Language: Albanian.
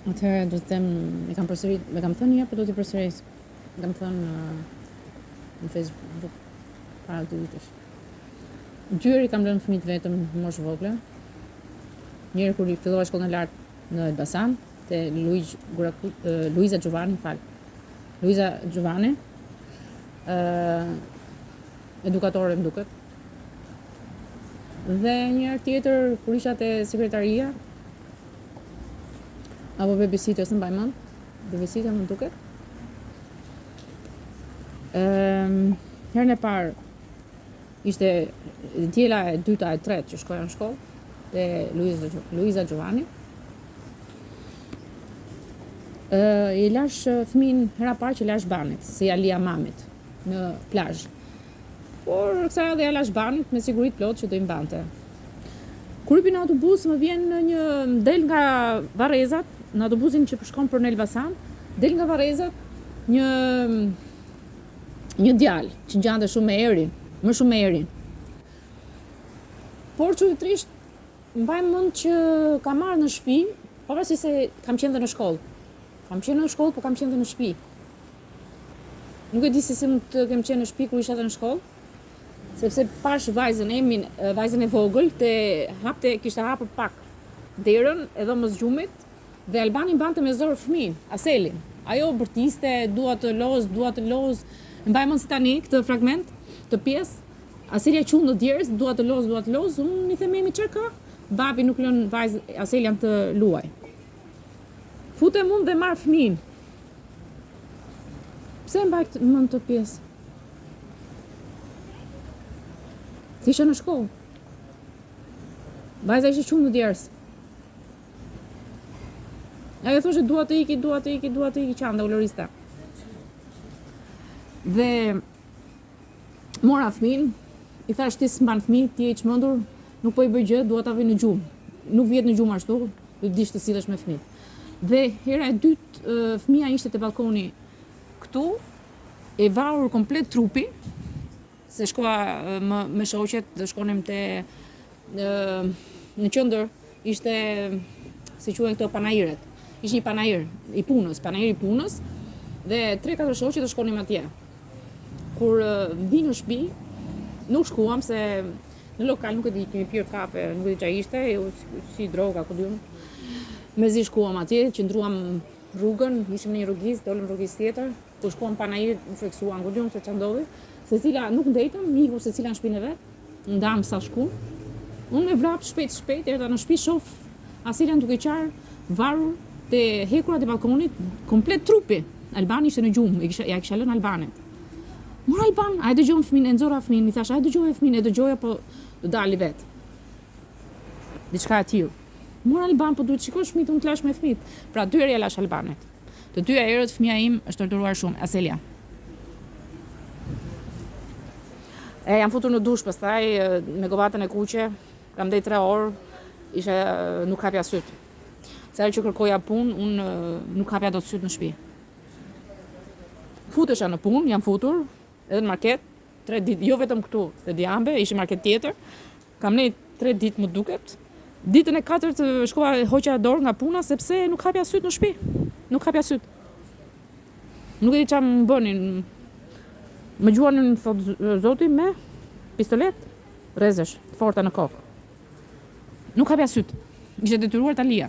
Atëherë do të them, e kam thënë një, po do t'i përsëris. E kam thënë në Facebook para 2 ditësh. 2 herë i kam lënë fëmijët vetëm në moshë vogla. Njëherë kur i fillova shkollën e lartë në Elbasan, te Luiza Giovanni, Luiza Giovanni, edukatore më duket. Dhe një herë tjetër kur isha te sekretaria, apo babysitter, s'e mbaj mend, babysitter më duket. Herën e parë ishte djela e dyta e tretë që shkoja në shkollë, te Luiza Giovanni. I lash fëmin hera parë që lash banit, se ja lija mamit në plazh. Por kësa edhe ja lash banit me sigurit plot që do i mbante. Kur hypi në autobus më vjen një del nga Varrezat, në autobusin që shkon për në Elbasan, del nga Varrezat një djalë që ngjante shumë me Erin, më shumë me Erin. Por çuditërisht mbaj mend që kam marrë në shtëpi, pavarësisht se kam qenë në shkollë. Kam qenë në shkollë, po kam qenë në shtëpi. Nuk e di se mund të kem qenë në shtëpi kur isha në shkollë, sepse pash vajzën e vogël, kishte hapur pak derën e dhomës gjumit, dhe Albani mbante me zor fëmin, Aselin. Ajo bërtiste, dua të loz. Mbaj mend si tani këtë fragment të pjesë. Aselia qunë në djerës, dua të loz, unë i them çfarë ka? Babi nuk lën vajzën Aselian të luaj. Futem unë dhe marr fëmin. Pse mbaj mend të pjesë? Si isha në shkollë. Vajza ishte qunë në djerës. Ajo thoshe dua të iki qanda ulorista. Dhe mora fëmin, i thash ti s'mban fëmijë, ti je i çmendur, nuk po i bëj gjë, dua ta vij në gjumë. Nuk vjet në gjumë ashtu, do të dish të sillesh me fëmijët. Dhe hera e dytë, fëmia ishte te balkoni këtu, e varur komplet trupi, se shkoa me shoqet, dhe shkonim në qendër, ishte si quhen këto panajiret. Ishte një panajir i punës, dhe 3-4 shoqe të shkonim atje. Kur vi në shtëpi, nuk shkuam se në lokal nuk e di, kemi pirë kafe, nuk e di çfarë ishte, si droga, ku diun. Mezi shkuam atje, qëndruam rrugën, ishim në një rrugis, dolëm rrugis tjetër, ku shkuam panajir, u friksuan, ku diun se ç'a ndodhi. Secila nuk ndejtëm, miku secila në shtëpinë e vet, ndam sa shku. Unë me vrap shpejt, erdha në shtëpi, shoh Aselian duke qarë, varur te hekurat e balkonit, komplet trupi. Albani ishte në gjumë, ja kisha lënë Albanit. Mora Alban, a e dëgjoj fëmin, e nxora fëmin, i thash, a e dëgjoj fëmin, e dëgjoja, po do dali vet. Diçka e tillë. Mora Alban, po duhet shikosh fëmijët, unë të lash me fëmijët. Pra 2 herë ja lash Albanit. Të 2 herët fëmia im është torturuar shumë, Aselia. Jam futur në dush pastaj me gobatën e kuqe, kam ndej 3 orë, nuk hapja syt. Se ajo që kërkoja punë, unë nuk hapja dot syt në shtëpi. Futesha në punë, jam futur, edhe në market, 3 ditë, jo vetëm këtu, te Diambe, ishte market tjetër. Kam nej 3 ditë më duket. Ditën e 4 shkova hoqja dorë nga puna sepse nuk hapja syt në shtëpi. Nuk hapja syt. Nuk e di çfarë më bënin. Më gjuanin, thot zoti, me pistolet, rrezesh, të forta në kokë. Nuk hapja syt. Ishte detyruar ta lija.